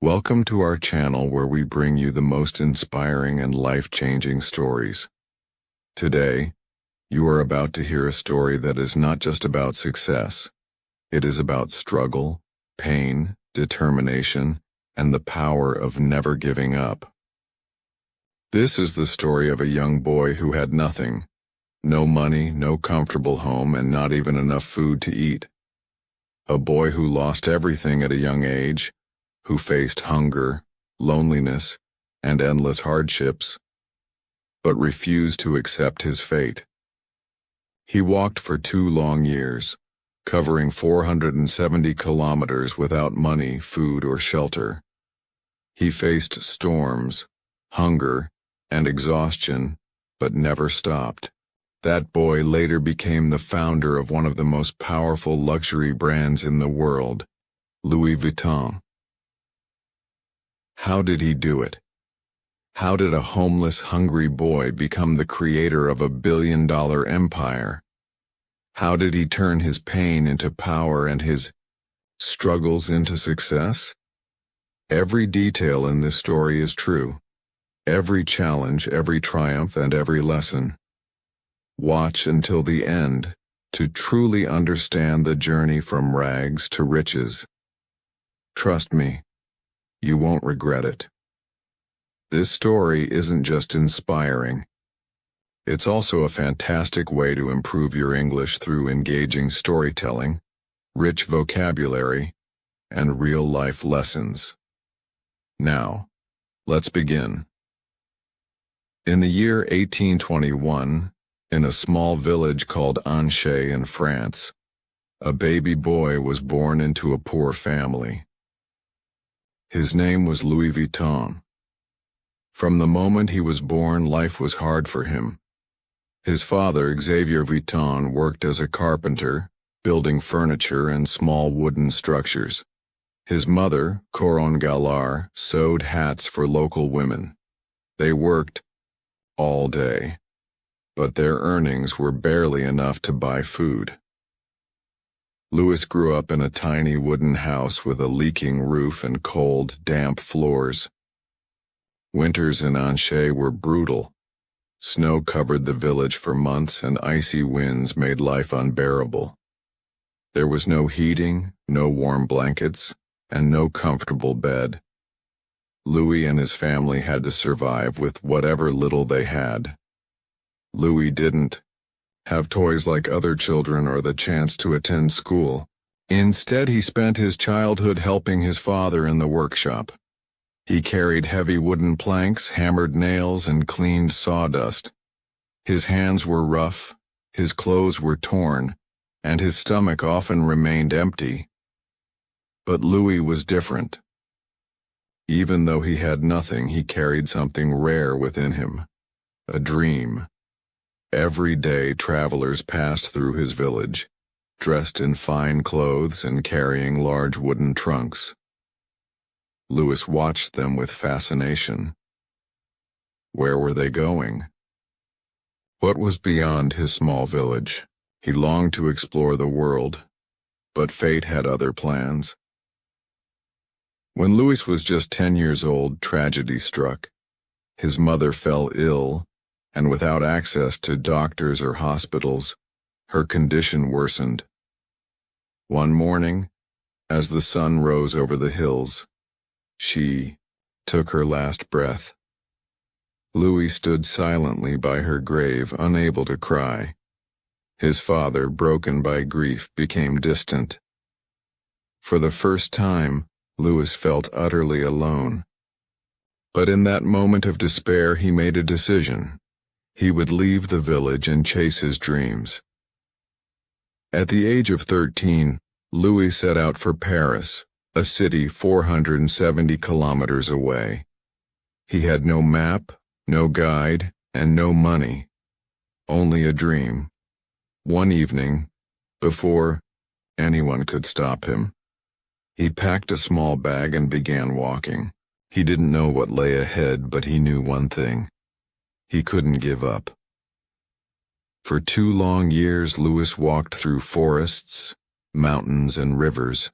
Welcome to our channel where we bring you the most inspiring and life-changing stories. Today, you are about to hear a story that is not just about success. It is about struggle, pain, determination, and the power of never giving up. This is the story of a young boy who had nothing. No money, no comfortable home, and not even enough food to eat. A boy who lost everything at a young age, who faced hunger, loneliness, and endless hardships, but refused to accept his fate. He walked for 2 long years, covering 470 kilometers without money, food, or shelter. He faced storms, hunger, and exhaustion, but never stopped. That boy later became the founder of one of the most powerful luxury brands in the world, Louis Vuitton. How did he do it? How did a homeless, hungry boy become the creator of a billion-dollar empire? How did he turn his pain into power and his struggles into success? Every detail in this story is true. Every challenge, every triumph, and every lesson. Watch until the end to truly understand the journey from rags to riches. Trust me, you won't regret it. This story isn't just inspiring. It's also a fantastic way to improve your English through engaging storytelling, rich vocabulary, and real-life lessons. Now, let's begin. In the year 1821, in a small village called Angers in France, a baby boy was born into a poor family. His name was Louis Vuitton. From the moment he was born, life was hard for him. His father, Xavier Vuitton, worked as a carpenter, building furniture and small wooden structures. His mother, Coron Gallard, sewed hats for local women. They worked all day, but their earnings were barely enough to buy food. Louis grew up in a tiny wooden house with a leaking roof and cold, damp floors. Winters in Angers were brutal. Snow covered the village for months and icy winds made life unbearable. There was no heating, no warm blankets, and no comfortable bed. Louis and his family had to survive with whatever little they had. Louis didn't have toys like other children or the chance to attend school. Instead, he spent his childhood helping his father in the workshop. He carried heavy wooden planks, hammered nails, and cleaned sawdust. His hands were rough, his clothes were torn, and his stomach often remained empty. But Louis was different. Even though he had nothing, he carried something rare within him, a dream. Every day, travelers passed through his village, dressed in fine clothes and carrying large wooden trunks. Louis watched them with fascination. Where were they going? What was beyond his small village? He longed to explore the world, but fate had other plans. When Louis was just 10 years old, tragedy struck. His mother fell ill, and without access to doctors or hospitals, her condition worsened. One morning, as the sun rose over the hills, she took her last breath. Louis stood silently by her grave, unable to cry. His father, broken by grief, became distant. For the first time, Louis felt utterly alone. But in that moment of despair, he made a decision. He would leave the village and chase his dreams. At the age of 13, Louis set out for Paris, a city 470 kilometers away. He had no map, no guide, and no money. Only a dream. One evening, before anyone could stop him, he packed a small bag and began walking. He didn't know what lay ahead, but he knew one thing. He couldn't give up. For 2 long years, Louis walked through forests, mountains, and rivers.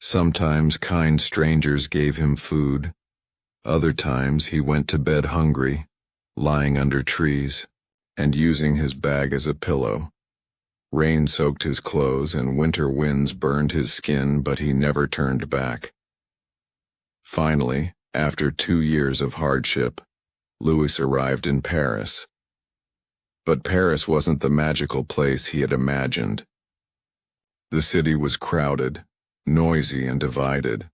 Sometimes kind strangers gave him food. Other times he went to bed hungry, lying under trees, and using his bag as a pillow. Rain soaked his clothes and winter winds burned his skin, but he never turned back. Finally, after 2 years of hardship, Louis arrived in Paris. But Paris wasn't the magical place he had imagined. The city was crowded, noisy, and divided.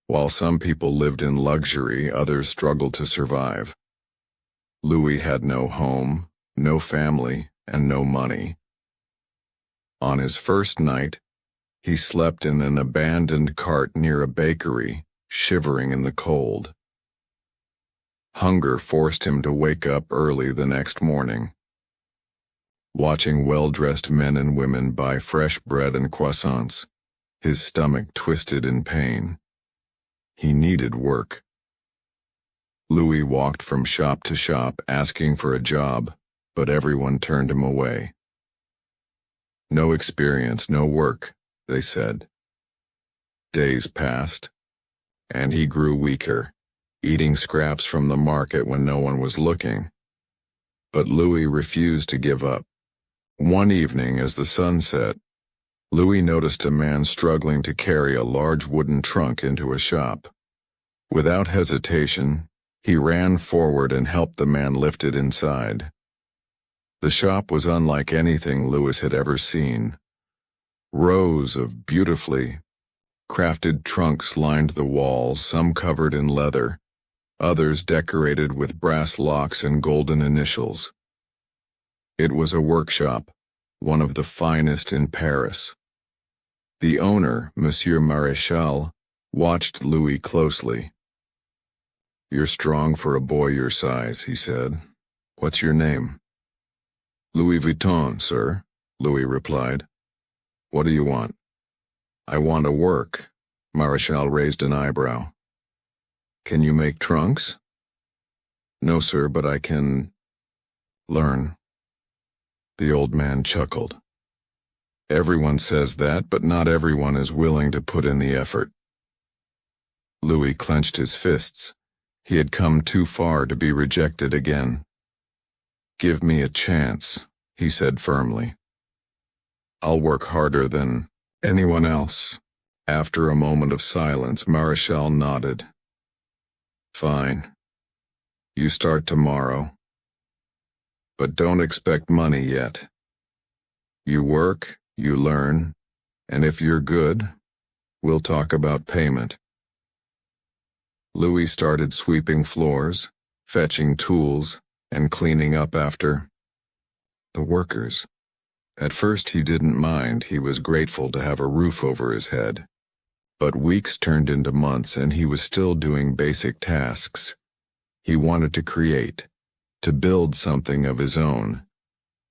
While some people lived in luxury, others struggled to survive. Louis had no home, no family, and no money. On his first night, he slept in an abandoned cart near a bakery, shivering in the cold. Hunger forced him to wake up early the next morning. Watching well-dressed men and women buy fresh bread and croissants, his stomach twisted in pain. He needed work. Louis walked from shop to shop asking for a job, but everyone turned him away. No experience, no work, they said. Days passed, and he grew weaker, eating scraps from the market when no one was looking. But Louis refused to give up. One evening, as the sun set, Louis noticed a man struggling to carry a large wooden trunk into a shop. Without hesitation, he ran forward and helped the man lift it inside. The shop was unlike anything Louis had ever seen. Rows of beautifully crafted trunks lined the walls, some covered in leather, others decorated with brass locks and golden initials. It was a workshop, one of the finest in Paris. The owner, Monsieur Maréchal, watched Louis closely. "You're strong for a boy your size," he said. "What's your name?" "Louis Vuitton, sir," Louis replied. "What do you want?" "I want to work." Maréchal raised an eyebrow. "Can you make trunks?" "No, sir, but I can learn." The old man chuckled. "Everyone says that, but not everyone is willing to put in the effort." Louis clenched his fists. He had come too far to be rejected again. "Give me a chance," he said firmly. "I'll work harder than anyone else." After a moment of silence, Maréchal nodded. "Fine. You start tomorrow. But don't expect money yet. You work, you learn, and if you're good, we'll talk about payment." Louis started sweeping floors, fetching tools, and cleaning up after the workers. At first he didn't mind. He was grateful to have a roof over his head. But weeks turned into months and he was still doing basic tasks. He wanted to create, to build something of his own.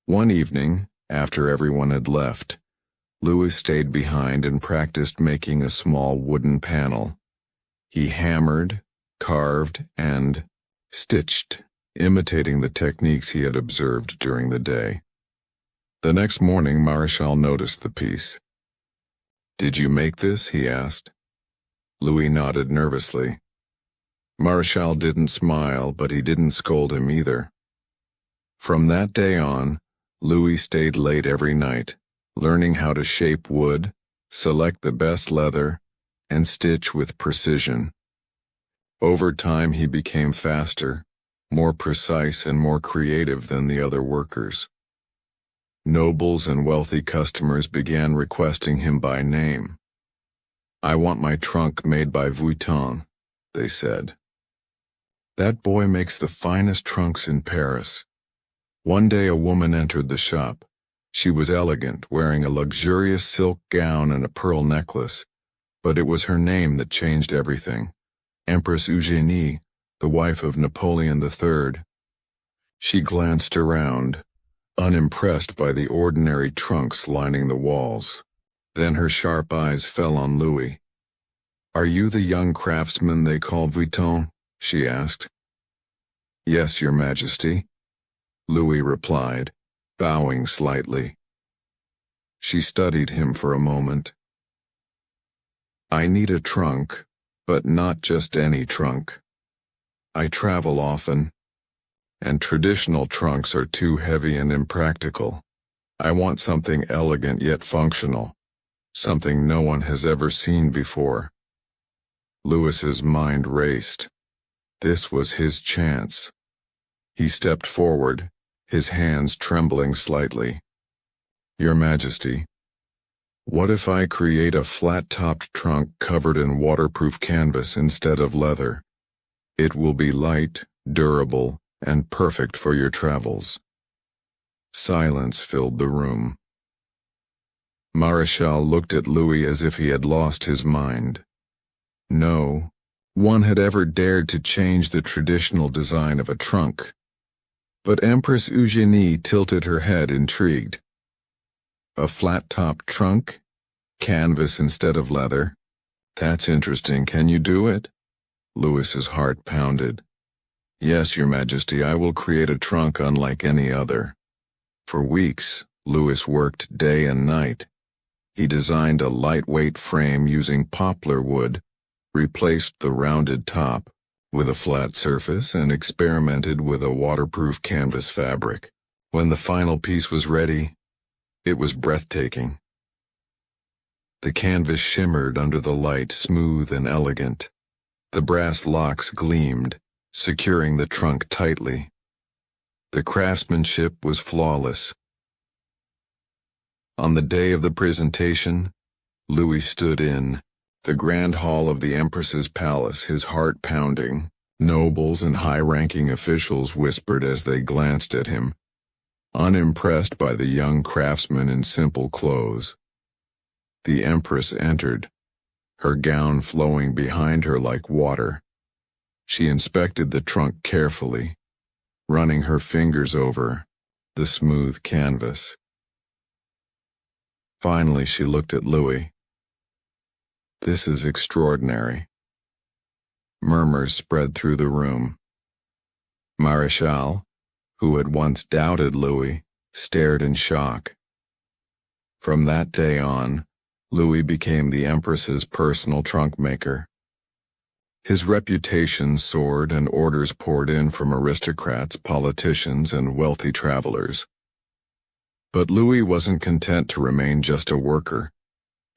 One evening, after everyone had left, Louis stayed behind and practiced making a small wooden panel. He hammered, carved, and stitched, imitating the techniques he had observed during the day. The next morning, Maréchal noticed the piece. "Did you make this?" he asked. Louis nodded nervously. Maréchal didn't smile, but he didn't scold him either. From that day on, Louis stayed late every night, learning how to shape wood, select the best leather, and stitch with precision. Over time he became faster, more precise and more creative than the other workers. Nobles and wealthy customers began requesting him by name. "I want my trunk made by Vuitton," they said. "That boy makes the finest trunks in Paris." One day a woman entered the shop. She was elegant, wearing a luxurious silk gown and a pearl necklace. But it was her name that changed everything. Empress Eugénie, the wife of Napoleon III. She glanced around, unimpressed by the ordinary trunks lining the walls. Then her sharp eyes fell on Louis. "Are you the young craftsman they call Vuitton?" she asked. "Yes, Your Majesty," Louis replied, bowing slightly. She studied him for a moment. I need a trunk, but not just any trunk. I travel often, and traditional trunks are too heavy and impractical. I want something elegant yet functional, something no one has ever seen before. Louis's mind raced. This was his chance. He stepped forward, his hands trembling slightly. Your Majesty, what if I create a flat-topped trunk covered in waterproof canvas instead of leather? It will be light, durable, and perfect for your travels. Silence filled the room. Marechal looked at Louis as if he had lost his mind. No one had ever dared to change the traditional design of a trunk. But Empress Eugénie tilted her head, intrigued. A flat-topped trunk? Canvas instead of leather? That's interesting. Can you do it? Louis's heart pounded. Yes, Your Majesty, I will create a trunk unlike any other. For weeks, Louis worked day and night. He designed a lightweight frame using poplar wood, replaced the rounded top with a flat surface, and experimented with a waterproof canvas fabric. When the final piece was ready, it was breathtaking. The canvas shimmered under the light, smooth and elegant. The brass locks gleamed, securing the trunk tightly. The craftsmanship was flawless. On the day of the presentation, Louis stood in the grand hall of the Empress's palace, his heart pounding. Nobles and high-ranking officials whispered as they glanced at him, unimpressed by the young craftsman in simple clothes. The Empress entered, her gown flowing behind her like water. She inspected the trunk carefully, running her fingers over the smooth canvas. Finally, she looked at Louis. This is extraordinary. Murmurs spread through the room. Marechal, who had once doubted Louis, stared in shock. From that day on, Louis became the Empress's personal trunk maker. His reputation soared and orders poured in from aristocrats, politicians, and wealthy travelers. But Louis wasn't content to remain just a worker.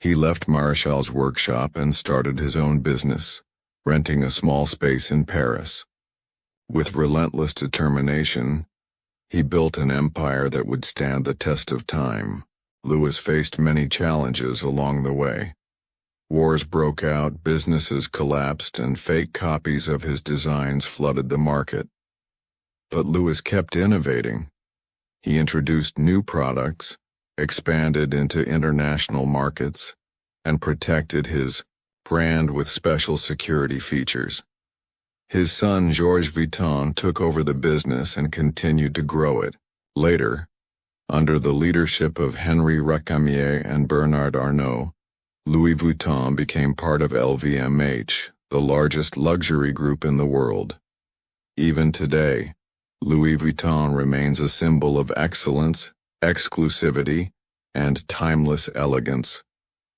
He left Marechal's workshop and started his own business, renting a small space in Paris. With relentless determination, he built an empire that would stand the test of time. Louis faced many challenges along the way. Wars broke out, businesses collapsed, and fake copies of his designs flooded the market. But Louis kept innovating. He introduced new products, expanded into international markets, and protected his brand with special security features. His son Louis Vuitton took over the business and continued to grow it. Later, under the leadership of Henri Recamier and Bernard Arnault, Louis Vuitton became part of LVMH, the largest luxury group in the world. Even today, Louis Vuitton remains a symbol of excellence, exclusivity, and timeless elegance.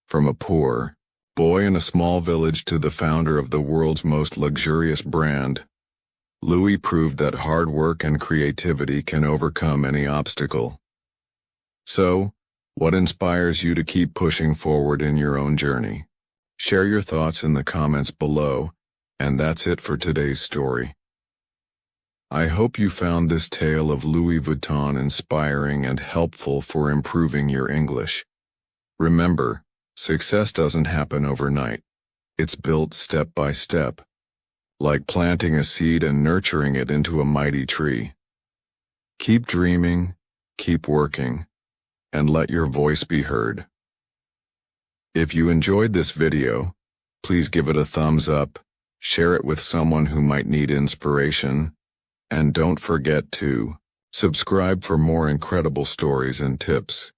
From a poor boy in a small village to the founder of the world's most luxurious brand, Louis proved that hard work and creativity can overcome any obstacle. So, what inspires you to keep pushing forward in your own journey? Share your thoughts in the comments below, and that's it for today's story. I hope you found this tale of Louis Vuitton inspiring and helpful for improving your English. Remember, success doesn't happen overnight. It's built step by step, like planting a seed and nurturing it into a mighty tree. Keep dreaming, keep working, and let your voice be heard. If you enjoyed this video, please give it a thumbs up, share it with someone who might need inspiration, and don't forget to subscribe for more incredible stories and tips.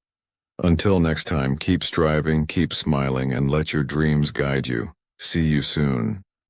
Until next time, keep striving, keep smiling, and let your dreams guide you. See you soon.